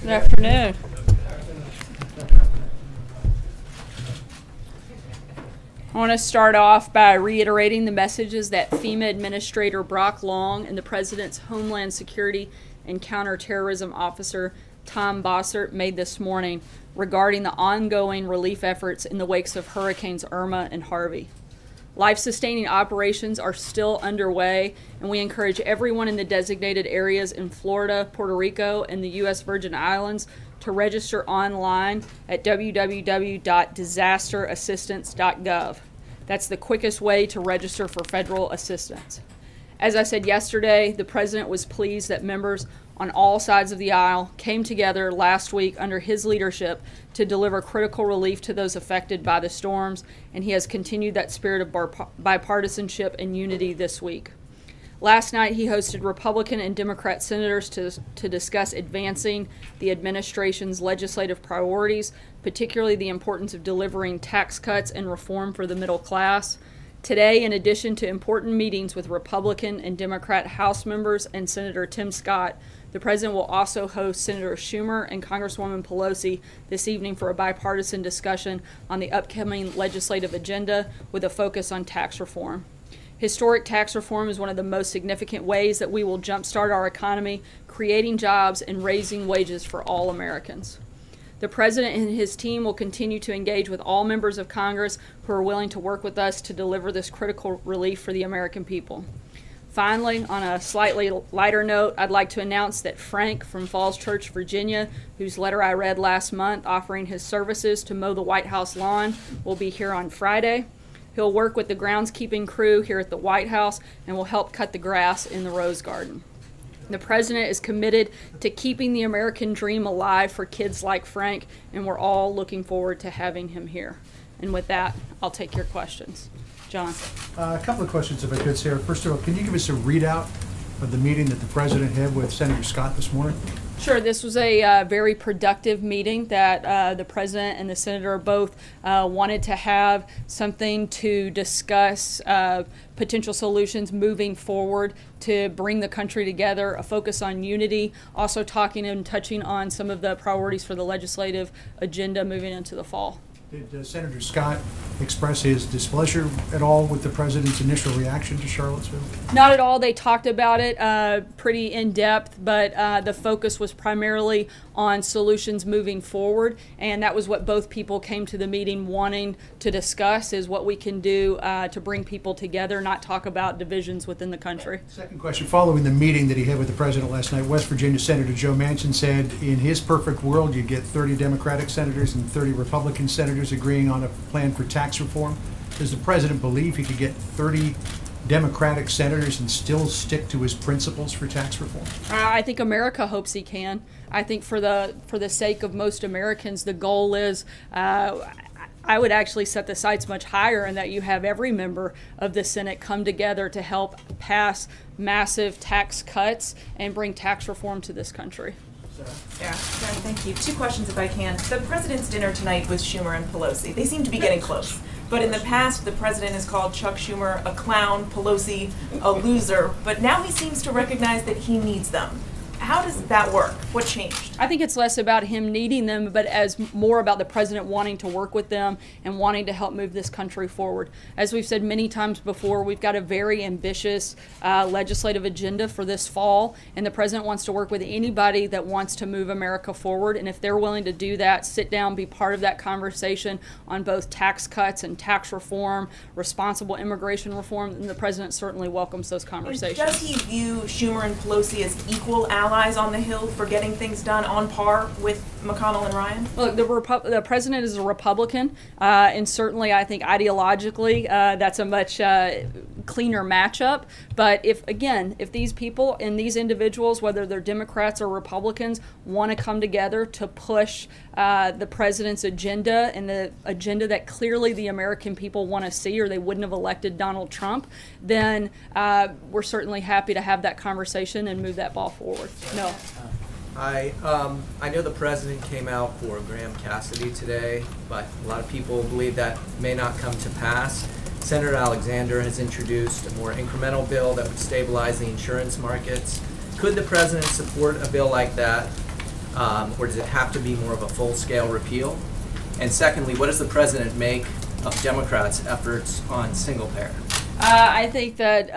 Good afternoon. I want to start off by reiterating the messages that FEMA Administrator Brock Long and the President's Homeland Security and Counterterrorism Officer Tom Bossert made this morning regarding the ongoing relief efforts in the wakes of Hurricanes Irma and Harvey. Life-sustaining operations are still underway, and we encourage everyone in the designated areas in Florida, Puerto Rico, and the U.S. Virgin Islands to register online at www.disasterassistance.gov. That's the quickest way to register for federal assistance. As I said yesterday, the President was pleased that members on all sides of the aisle came together last week under his leadership to deliver critical relief to those affected by the storms, and he has continued that spirit of bipartisanship and unity this week. Last night, he hosted Republican and Democrat senators to discuss advancing the administration's legislative priorities, particularly the importance of delivering tax cuts and reform for the middle class. Today, in addition to important meetings with Republican and Democrat House members and Senator Tim Scott, the President will also host Senator Schumer and Congresswoman Pelosi this evening for a bipartisan discussion on the upcoming legislative agenda with a focus on tax reform. Historic tax reform is one of the most significant ways that we will jumpstart our economy, creating jobs and raising wages for all Americans. The President and his team will continue to engage with all members of Congress who are willing to work with us to deliver this critical relief for the American people. Finally, on a slightly lighter note, I'd like to announce that Frank from Falls Church, Virginia, whose letter I read last month offering his services to mow the White House lawn, will be here on Friday. He'll work with the groundskeeping crew here at the White House and will help cut the grass in the Rose Garden. The President is committed to keeping the American dream alive for kids like Frank, and we're all looking forward to having him here. And with that, I'll take your questions. John. A couple of questions, if I could, Sarah. First of all, can you give us a readout of the meeting that the President had with Senator Scott this morning? Sure. This was a very productive meeting that the President and the Senator both wanted to have something to discuss potential solutions moving forward to bring the country together, a focus on unity, also talking and touching on some of the priorities for the legislative agenda moving into the fall. Did Senator Scott express his displeasure at all with the President's initial reaction to Charlottesville? Not at all. They talked about it pretty in depth, but the focus was primarily on solutions moving forward, and that was what both people came to the meeting wanting to discuss, is what we can do to bring people together, not talk about divisions within the country. Second question, following the meeting that he had with the President last night, West Virginia Senator Joe Manchin said in his perfect world you'd get 30 Democratic senators and 30 Republican senators agreeing on a plan for tax reform. Does the President believe he could get 30 Democratic senators and still stick to his principles for tax reform? I think America hopes he can. I think for the sake of most Americans, the goal is I would actually set the sights much higher, and that you have every member of the Senate come together to help pass massive tax cuts and bring tax reform to this country. Yeah, thank you. Two questions if I can. The President's dinner tonight was Schumer and Pelosi. They seem to be getting close. But in the past, the President has called Chuck Schumer a clown, Pelosi a loser, but now he seems to recognize that he needs them. How does that work? What changed? I think it's less about him needing them, but as more about the President wanting to work with them and wanting to help move this country forward. As we've said many times before, we've got a very ambitious legislative agenda for this fall, and the President wants to work with anybody that wants to move America forward. And if they're willing to do that, sit down, be part of that conversation on both tax cuts and tax reform, responsible immigration reform, then the President certainly welcomes those conversations. And does he view Schumer and Pelosi as equal allies on the Hill for getting things done on par with McConnell and Ryan? Look, the President is a Republican, and certainly I think ideologically that's a much cleaner matchup. But if these people and these individuals, whether they're Democrats or Republicans, want to come together to push the President's agenda and the agenda that clearly the American people want to see, or they wouldn't have elected Donald Trump, then we're certainly happy to have that conversation and move that ball forward. No. I know the President came out for Graham Cassidy today, but a lot of people believe that may not come to pass. Senator Alexander has introduced a more incremental bill that would stabilize the insurance markets. Could the President support a bill like that? Or does it have to be more of a full-scale repeal? And secondly, what does the president make of Democrats' efforts on single-payer? I think that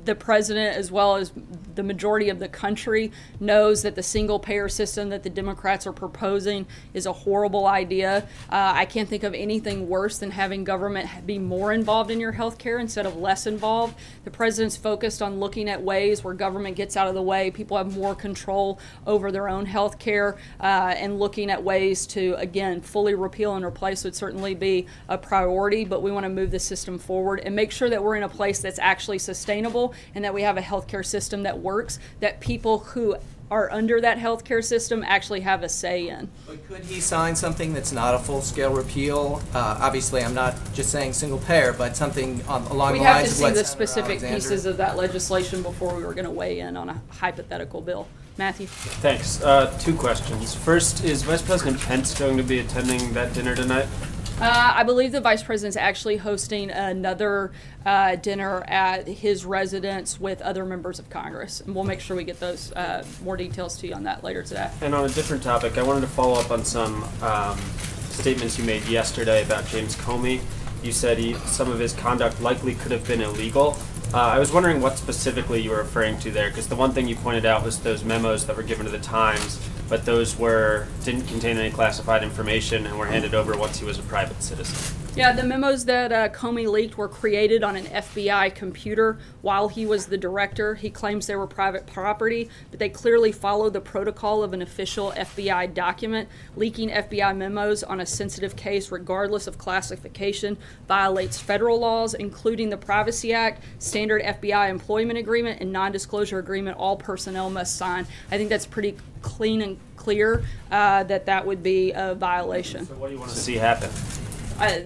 the president, as well as the majority of the country, knows that the single-payer system that the Democrats are proposing is a horrible idea. I can't think of anything worse than having government be more involved in your health care instead of less involved. The president's focused on looking at ways where government gets out of the way, people have more control over their own health care, and looking at ways to, again, fully repeal and replace would certainly be a priority, but we want to move the system forward and make sure that we're in a place that's actually sustainable and that we have a healthcare system that works, that people who are under that healthcare system actually have a say in. But could he sign something that's not a full-scale repeal? Obviously, I'm not just saying single-payer, but something along the lines of what We'd have to see the Senator specific Alexander... pieces of that legislation before we were going to weigh in on a hypothetical bill. Matthew? Thanks. Two questions. First, is Vice President Pence going to be attending that dinner tonight? I believe the Vice President's actually hosting another dinner at his residence with other members of Congress. And we'll make sure we get those more details to you on that later today. And on a different topic, I wanted to follow up on some statements you made yesterday about James Comey. You said some of his conduct likely could have been illegal. I was wondering what specifically you were referring to there, because the one thing you pointed out was those memos that were given to the Times, but those didn't contain any classified information and were handed over once he was a private citizen. Yeah, the memos that Comey leaked were created on an FBI computer while he was the director. He claims they were private property, but they clearly follow the protocol of an official FBI document. Leaking FBI memos on a sensitive case, regardless of classification, violates federal laws, including the Privacy Act, standard FBI employment agreement, and non-disclosure agreement all personnel must sign. I think that's pretty clean and clear that would be a violation. So what do you want to see happen?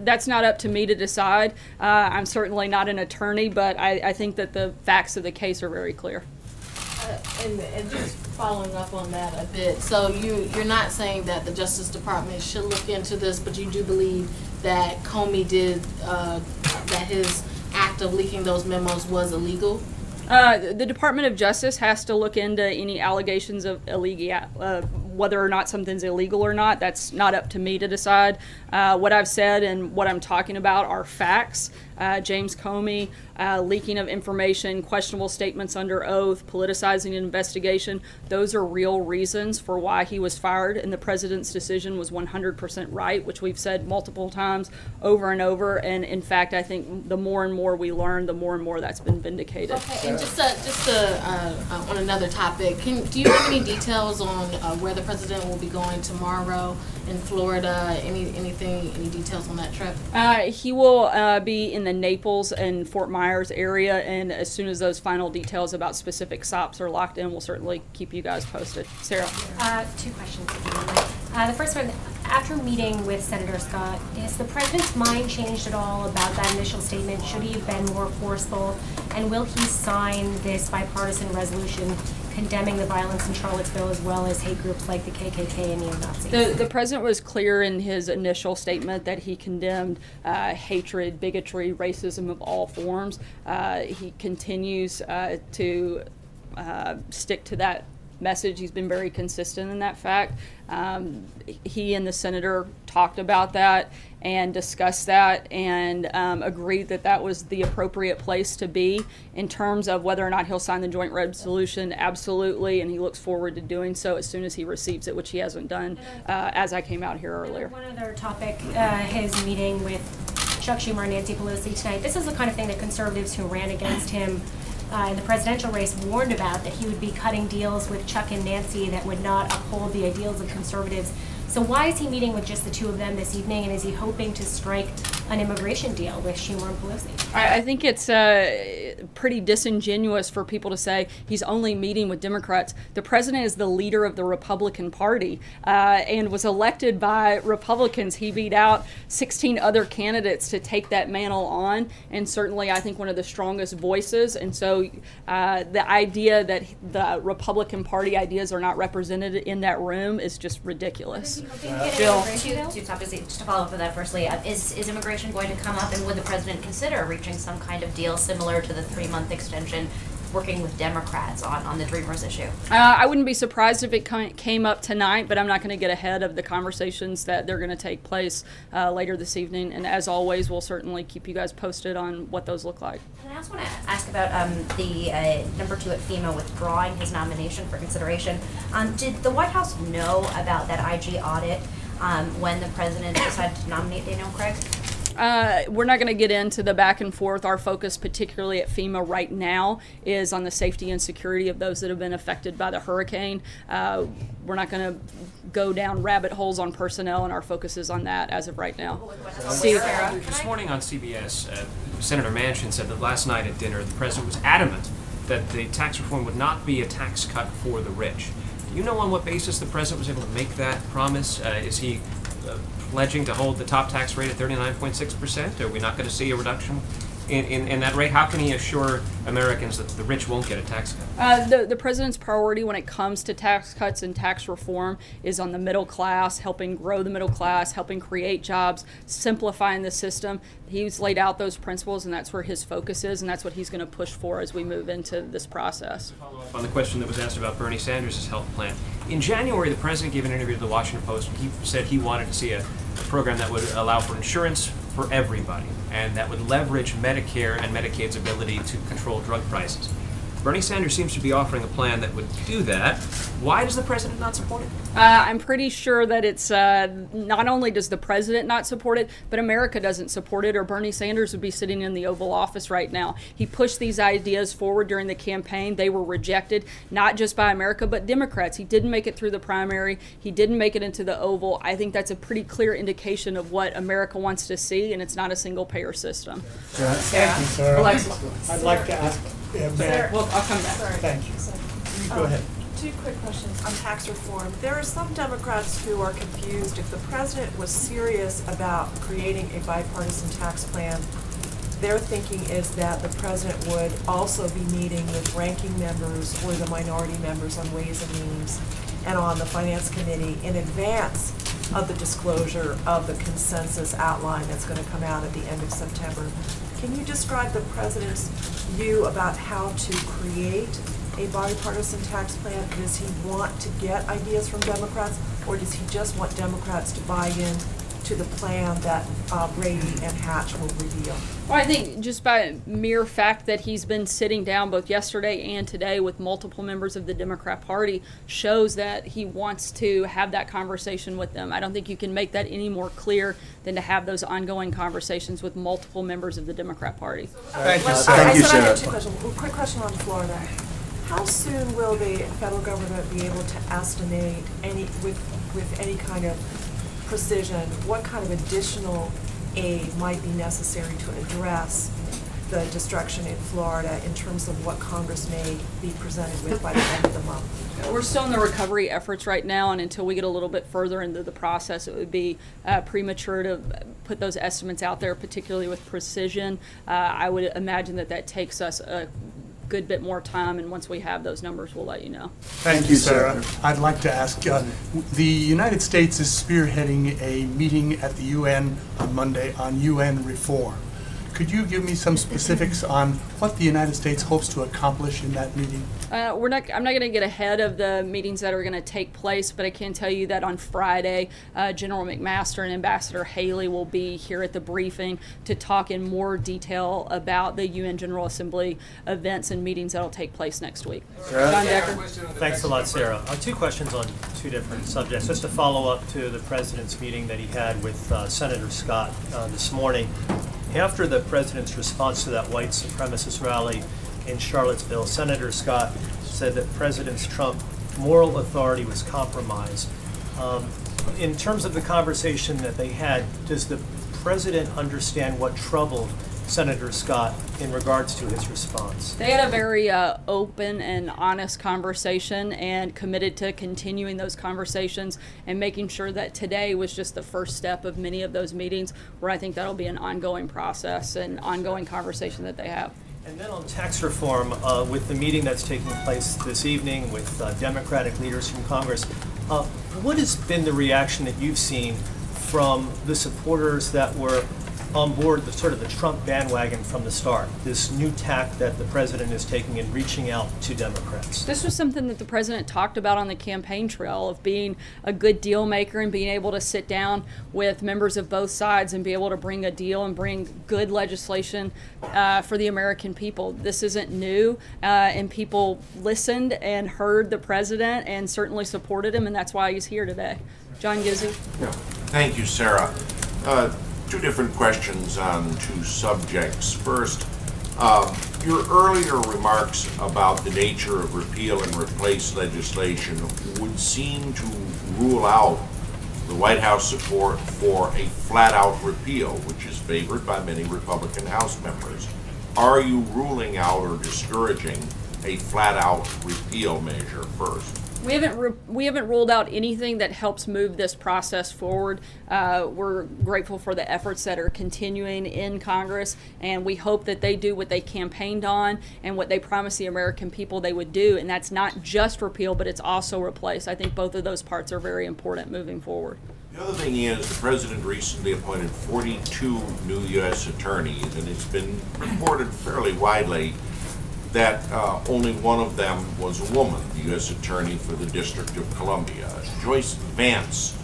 That's not up to me to decide. I'm certainly not an attorney, but I think that the facts of the case are very clear. And just following up on that a bit, so you're not saying that the Justice Department should look into this, but you do believe that Comey did, that his act of leaking those memos was illegal? The Department of Justice has to look into any allegations of whether or not something's illegal or not. That's not up to me to decide. What I've said and what I'm talking about are facts. James Comey, leaking of information, questionable statements under oath, politicizing an investigation, those are real reasons for why he was fired, and the president's decision was 100% right, which we've said multiple times over and over, and in fact, I think the more and more we learn, the more and more that's been vindicated. Okay, and just on another topic, do you have any details on where the president will be going tomorrow in Florida? Any details on that trip? He will be in the Naples and Fort Myers area, and as soon as those final details about specific stops are locked in, we'll certainly keep you guys posted. Sarah? Two questions, if you don't mind. The first one, after meeting with Senator Scott, has the president's mind changed at all about that initial statement? Should he have been more forceful? And will he sign this bipartisan resolution condemning the violence in Charlottesville as well as hate groups like the KKK and neo-Nazis? The president was clear in his initial statement that he condemned hatred, bigotry, racism of all forms. He continues to stick to that message. He's been very consistent in that fact. He and the senator talked about that and discussed that and agreed that that was the appropriate place to be. In terms of whether or not he'll sign the joint resolution, absolutely, and he looks forward to doing so as soon as he receives it, which he hasn't done as I came out here earlier. One other topic, his meeting with Chuck Schumer and Nancy Pelosi tonight. This is the kind of thing that conservatives who ran against him in the presidential race warned about, that he would be cutting deals with Chuck and Nancy that would not uphold the ideals of conservatives. So why is he meeting with just the two of them this evening, and is he hoping to strike an immigration deal with Schumer and Pelosi? I think it's pretty disingenuous for people to say he's only meeting with Democrats. The president is the leader of the Republican Party and was elected by Republicans. He beat out 16 other candidates to take that mantle on, and certainly I think one of the strongest voices. And so the idea that the Republican Party ideas are not represented in that room is just ridiculous. Jill. Two topics, just to follow up with that firstly, is immigration going to come up, and would the president consider reaching some kind of deal similar to the 3-month extension working with Democrats on the Dreamers issue? I wouldn't be surprised if it came up tonight, but I'm not going to get ahead of the conversations that they're going to take place later this evening. And as always, we'll certainly keep you guys posted on what those look like. And I also want to ask about the number 2 at FEMA withdrawing his nomination for consideration. Did the White House know about that IG audit when the president decided to nominate Daniel Craig? We're not going to get into the back and forth. Our focus, particularly at FEMA right now, is on the safety and security of those that have been affected by the hurricane. We're not going to go down rabbit holes on personnel, and our focus is on that as of right now. Steve. This morning on CBS, Senator Manchin said that last night at dinner, the president was adamant that the tax reform would not be a tax cut for the rich. Do you know on what basis the president was able to make that promise? Is he pledging to hold the top tax rate at 39.6%? Are we not going to see a reduction in that rate? How can he assure Americans that the rich won't get a tax cut? The president's priority when it comes to tax cuts and tax reform is on the middle class, helping grow the middle class, helping create jobs, simplifying the system. He's laid out those principles, and that's where his focus is, and that's what he's going to push for as we move into this process. Follow up on the question that was asked about Bernie Sanders' health plan. In January, the president gave an interview to the Washington Post, and he said he wanted to see a program that would allow for insurance for everybody, and that would leverage Medicare and Medicaid's ability to control drug prices. Bernie Sanders seems to be offering a plan that would do that. Why does the president not support it? I'm pretty sure that it's not only does the president not support it, but America doesn't support it, or Bernie Sanders would be sitting in the Oval Office right now. He pushed these ideas forward during the campaign. They were rejected, not just by America, but Democrats. He didn't make it through the primary. He didn't make it into the Oval. I think that's a pretty clear indication of what America wants to see, and it's not a single-payer system. Thank you, Sarah. Alexa. I'd like to ask. Well, I'll come back. Thank you. You go ahead. 2 quick questions on tax reform. There are some Democrats who are confused. If the president was serious about creating a bipartisan tax plan, their thinking is that the president would also be meeting with ranking members or the minority members on Ways and Means and on the Finance Committee in advance of the disclosure of the consensus outline that's going to come out at the end of September. Can you describe the president's view about how to create a bipartisan tax plan? Does he want to get ideas from Democrats, or does he just want Democrats to buy in to the plan that Brady and Hatch will reveal? Well, I think just by mere fact that he's been sitting down both yesterday and today with multiple members of the Democrat Party shows that he wants to have that conversation with them. I don't think you can make that any more clear than to have those ongoing conversations with multiple members of the Democrat Party. Thank you, I have 2 questions. Well, quick question on Florida. How soon will the federal government be able to estimate with any kind of precision what kind of additional aid might be necessary to address the destruction in Florida in terms of what Congress may be presented with by the end of the month? We're still in the recovery efforts right now, and until we get a little bit further into the process, it would be premature to put those estimates out there, particularly with precision. I would imagine that takes us a good bit more time, and once we have those numbers, we'll let you know. Thank you, Sarah. I'd like to ask, the United States is spearheading a meeting at the UN on Monday on UN reform. Could you give me some specifics on what the United States hopes to accomplish in that meeting? I'm not going to get ahead of the meetings that are going to take place, but I can tell you that on Friday, General McMaster and Ambassador Haley will be here at the briefing to talk in more detail about the UN General Assembly events and meetings that will take place next week. John Decker. Thanks a lot, Sarah. 2 questions on 2 different subjects. Just to follow up to the president's meeting that he had with Senator Scott this morning. After the president's response to that white supremacist rally in Charlottesville, Senator Scott said that President Trump's moral authority was compromised. In terms of the conversation that they had, does the president understand what troubled Senator Scott in regards to his response? They had a very open and honest conversation and committed to continuing those conversations and making sure that today was just the first step of many of those meetings where I think that'll be an ongoing process and ongoing conversation that they have. And then on tax reform, with the meeting that's taking place this evening with Democratic leaders from Congress, what has been the reaction that you've seen from the supporters that were on board the sort of the Trump bandwagon from the start, this new tack that the president is taking in reaching out to Democrats? This was something that the president talked about on the campaign trail, of being a good deal maker and being able to sit down with members of both sides and be able to bring a deal and bring good legislation for the American people. This isn't new, and people listened and heard the president and certainly supported him, and that's why he's here today. John Gizzi. Yeah. Thank you, Sarah. Two different questions on two subjects. First, your earlier remarks about the nature of repeal and replace legislation would seem to rule out the White House support for a flat-out repeal, which is favored by many Republican House members. Are you ruling out or discouraging a flat-out repeal measure first? We haven't ruled out anything that helps move this process forward. We're grateful for the efforts that are continuing in Congress, and we hope that they do what they campaigned on and what they promised the American people they would do, and that's not just repeal, but it's also replace. I think both of those parts are very important moving forward. The other thing is, the president recently appointed 42 new U.S. attorneys, and it's been reported fairly widely that only one of them was a woman, the U.S. Attorney for the District of Columbia. Joyce Vance,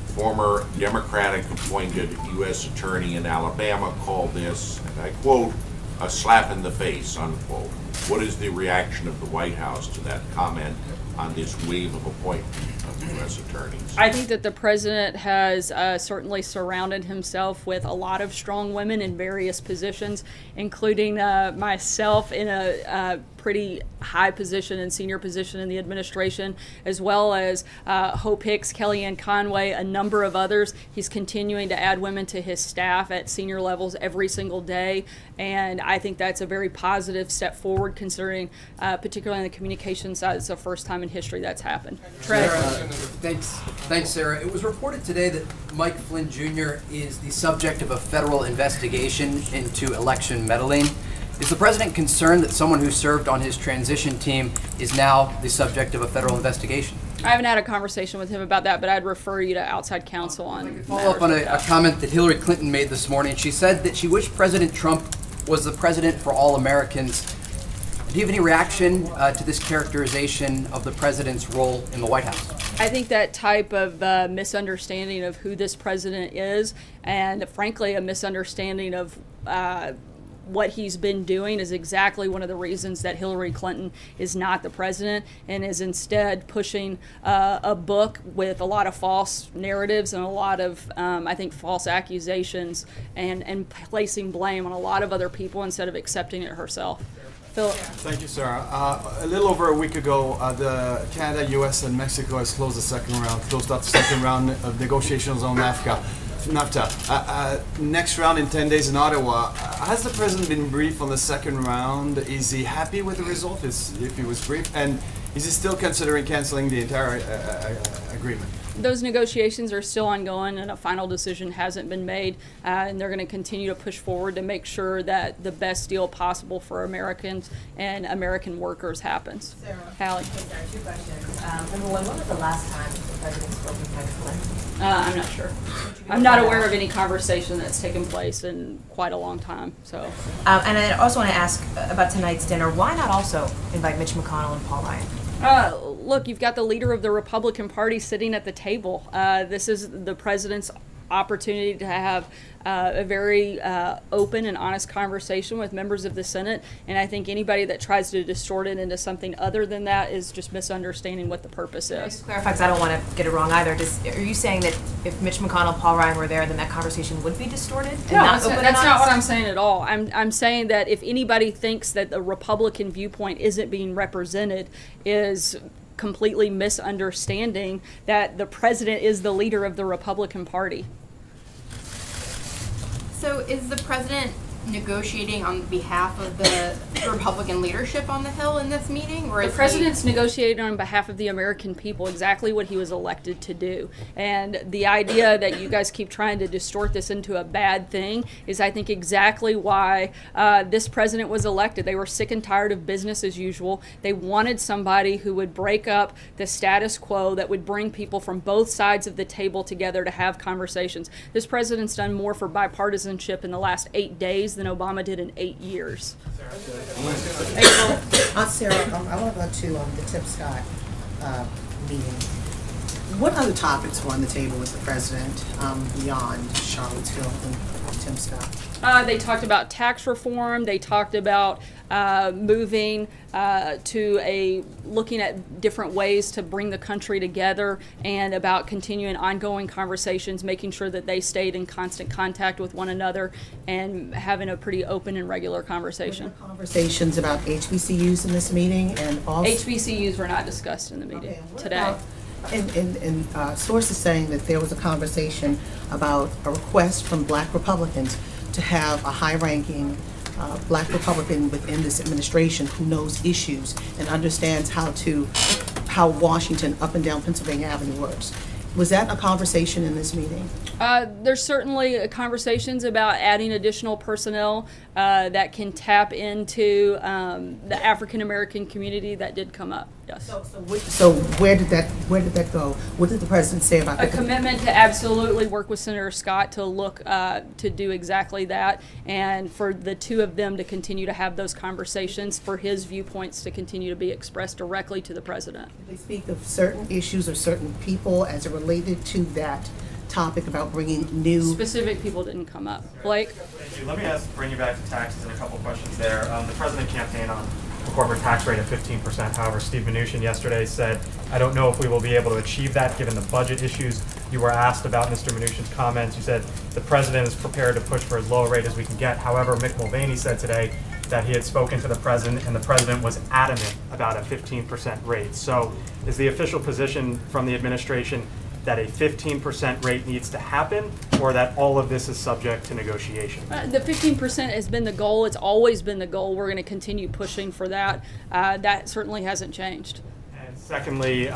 former Democratic-appointed U.S. Attorney in Alabama, called this, and I quote, a slap in the face, unquote. What is the reaction of the White House to that comment on this wave of appointment of U.S. attorneys? I think that the president has certainly surrounded himself with a lot of strong women in various positions, including myself in a pretty high position and senior position in the administration, as well as Hope Hicks, Kellyanne Conway, a number of others. He's continuing to add women to his staff at senior levels every single day, and I think that's a very positive step forward, considering particularly on the communication side, it's the first time in history that's happened. Trey. Thanks, Sarah. It was reported today that Mike Flynn Jr. is the subject of a federal investigation into election meddling. Is the president concerned that someone who served on his transition team is now the subject of a federal investigation? I haven't had a conversation with him about that, but I'd refer you to outside counsel on. Follow up on a comment that Hillary Clinton made this morning. She said that she wished President Trump was the president for all Americans. Do you have any reaction to this characterization of the president's role in the White House? I think that type of misunderstanding of who this president is, and frankly a misunderstanding of what he's been doing, is exactly one of the reasons that Hillary Clinton is not the president and is instead pushing a book with a lot of false narratives and a lot of, I think, false accusations and placing blame on a lot of other people instead of accepting it herself. Philip. Thank you, Sarah. A little over a week ago, the Canada, U.S., and Mexico has closed out the second round of negotiations on NAFTA. Next round in 10 days in Ottawa. Has the president been briefed on the second round? Is he happy with the result, if he was briefed? And is he still considering canceling the entire agreement? Those negotiations are still ongoing, and a final decision hasn't been made, and they're going to continue to push forward to make sure that the best deal possible for Americans and American workers happens. Sarah. Hallie. Hey, Sarah, two questions. Number one, when was the last time the president spoke with Mike Flynn? I'm not sure. I'm not aware of any conversation that's taken place in quite a long time. So. And I also want to ask about tonight's dinner. Why not also invite Mitch McConnell and Paul Ryan? Look, you've got the leader of the Republican Party sitting at the table. This is the president's opportunity to have a very open and honest conversation with members of the Senate, and I think anybody that tries to distort it into something other than that is just misunderstanding what the purpose is. Just clarify, because I don't want to get it wrong either. Are you saying that if Mitch McConnell and Paul Ryan were there, then that conversation would be distorted? And No, not that's not what I'm saying at all. I'm saying that if anybody thinks that the Republican viewpoint isn't being represented, is completely misunderstanding that the president is the leader of the Republican Party. So is the president negotiating on behalf of the Republican leadership on the Hill in this meeting? Or The is president's negotiating on behalf of the American people, exactly what he was elected to do. And the idea that you guys keep trying to distort this into a bad thing is, I think, exactly why this president was elected. They were sick and tired of business as usual. They wanted somebody who would break up the status quo, that would bring people from both sides of the table together to have conversations. This president's done more for bipartisanship in the last 8 days than Obama did in 8 years. Sarah, I want to go to the Tim Scott meeting. What other topics were on the table with the president beyond Charlottesville and Tim Scott? They talked about tax reform. They talked about moving to looking at different ways to bring the country together, and about continuing ongoing conversations, making sure that they stayed in constant contact with one another and having a pretty open and regular conversation. Conversations about HBCUs in this meeting, and also HBCUs were not discussed in the meeting today. And sources saying that there was a conversation about a request from Black Republicans to have a high-ranking Black Republican within this administration who knows issues and understands how Washington up and down Pennsylvania Avenue works. Was that a conversation in this meeting? There's certainly conversations about adding additional personnel that can tap into the African American community. That did come up, yes. So where did that go? What did the president say about that? A commitment to absolutely work with Senator Scott to look to do exactly that, and for the two of them to continue to have those conversations, for his viewpoints to continue to be expressed directly to the president. Did they speak of certain issues or certain people as it related to that topic about bringing new... Specific people didn't come up. Blake? Thank you. Let me bring you back to taxes and a couple questions there. The president campaigned on a corporate tax rate of 15%. However, Steve Mnuchin yesterday said, I don't know if we will be able to achieve that given the budget issues. You were asked about Mr. Mnuchin's comments. You said the president is prepared to push for as low a rate as we can get. However, Mick Mulvaney said today that he had spoken to the president, and the president was adamant about a 15% rate. So is the official position from the administration that a 15% rate needs to happen, or that all of this is subject to negotiation? The 15% has been the goal. It's always been the goal. We're going to continue pushing for that. That certainly hasn't changed. And secondly,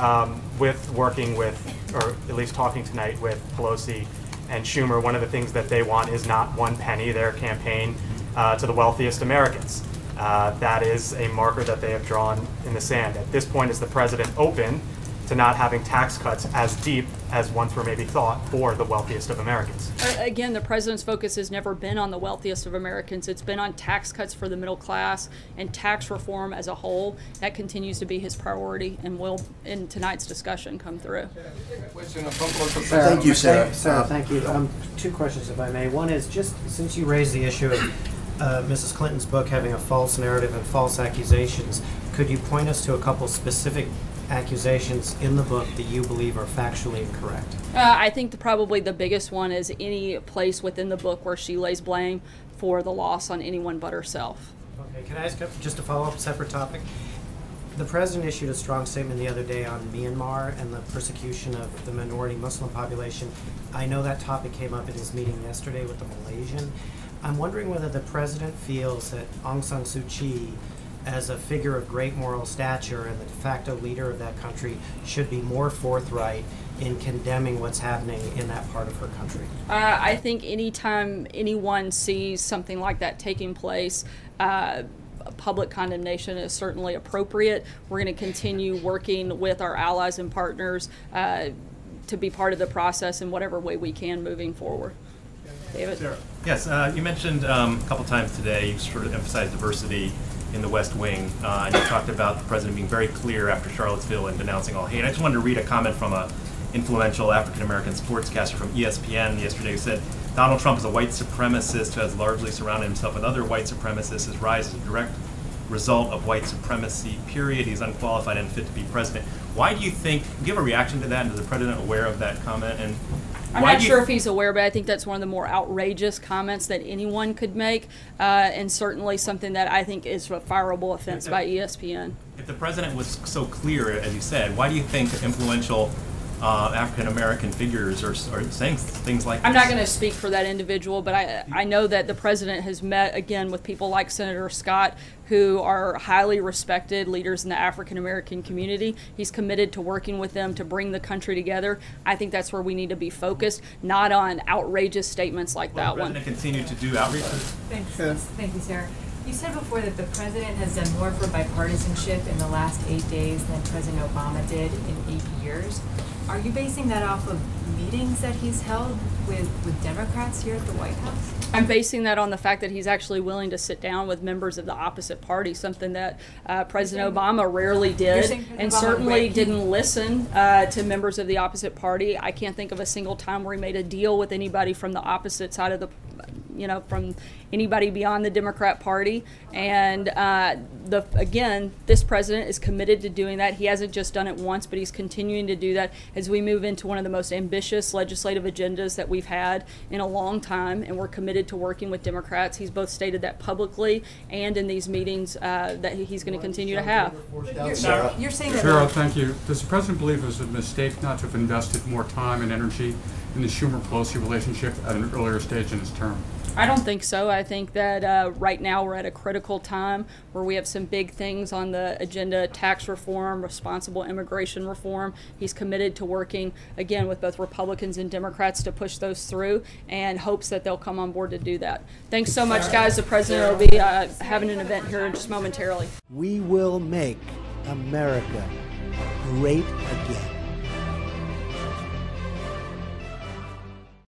with working with, or at least talking tonight with Pelosi and Schumer, one of the things that they want is not one penny, their campaign, to the wealthiest Americans. That is a marker that they have drawn in the sand. At this point, is the president open to not having tax cuts as deep as once were maybe thought for the wealthiest of Americans? Again, the president's focus has never been on the wealthiest of Americans. It's been on tax cuts for the middle class and tax reform as a whole. That continues to be his priority, and will, in tonight's discussion, come through. Thank you, Sarah. Sarah, thank you. Two questions, if I may. One is, just since you raised the issue of Mrs. Clinton's book having a false narrative and false accusations, could you point us to a couple specific accusations in the book that you believe are factually incorrect? I think probably the biggest one is any place within the book where she lays blame for the loss on anyone but herself. Okay, can I ask just a follow-up, separate topic? The president issued a strong statement the other day on Myanmar and the persecution of the minority Muslim population. I know that topic came up in his meeting yesterday with the Malaysian. I'm wondering whether the president feels that Aung San Suu Kyi, as a figure of great moral stature and the de facto leader of that country, should be more forthright in condemning what's happening in that part of her country. I think anytime anyone sees something like that taking place, public condemnation is certainly appropriate. We're going to continue working with our allies and partners to be part of the process in whatever way we can moving forward. David? Sarah. Yes, you mentioned a couple times today, you sort of emphasized diversity in the West Wing, and you talked about the president being very clear after Charlottesville and denouncing all hate. I just wanted to read a comment from an influential African-American sportscaster from ESPN yesterday who said, Donald Trump is a white supremacist who has largely surrounded himself with other white supremacists. His rise is a direct result of white supremacy, period. He's unqualified and fit to be president. Why do you think, do you have a reaction to that, and is the president aware of that comment? And I'm not sure if he's aware, but I think that's one of the more outrageous comments that anyone could make, and certainly something that I think is a fireable offense by ESPN. If the president was so clear, as you said, why do you think influential African American figures are saying things like I'm this. not going to speak for that individual, but I know that the president has met again with people like Senator Scott, who are highly respected leaders in the African American community. He's committed to working with them to bring the country together. I think that's where we need to be focused, not on outrageous statements like that one. Will the president continue to do outreach? Thanks. Thank you, Sarah. You said before that the president has done more for bipartisanship in the last 8 days than President Obama did in 8 years. Are you basing that off of meetings that he's held with Democrats here at the White House? I'm basing that on the fact that he's actually willing to sit down with members of the opposite party, something that President Obama rarely did, and certainly didn't listen to members of the opposite party. I can't think of a single time where he made a deal with anybody from the opposite side of the, from anybody beyond the Democrat Party. And again, this president is committed to doing that. He hasn't just done it once, but he's continuing to do that as we move into one of the most ambitious legislative agendas that we've had in a long time, and we're committed to working with Democrats. He's both stated that publicly and in these meetings that he's going to continue to have. You're saying that... Sarah, thank you. Does the president believe it was a mistake not to have invested more time and energy in the Schumer-Pelosi relationship at an earlier stage in his term? I don't think so. I think that right now we're at a critical time where we have some big things on the agenda: tax reform, responsible immigration reform. He's committed to working, again, with both Republicans and Democrats to push those through, and hopes that they'll come on board to do that. Thanks so much, guys. The president will be having an event here just momentarily. We will make America great again.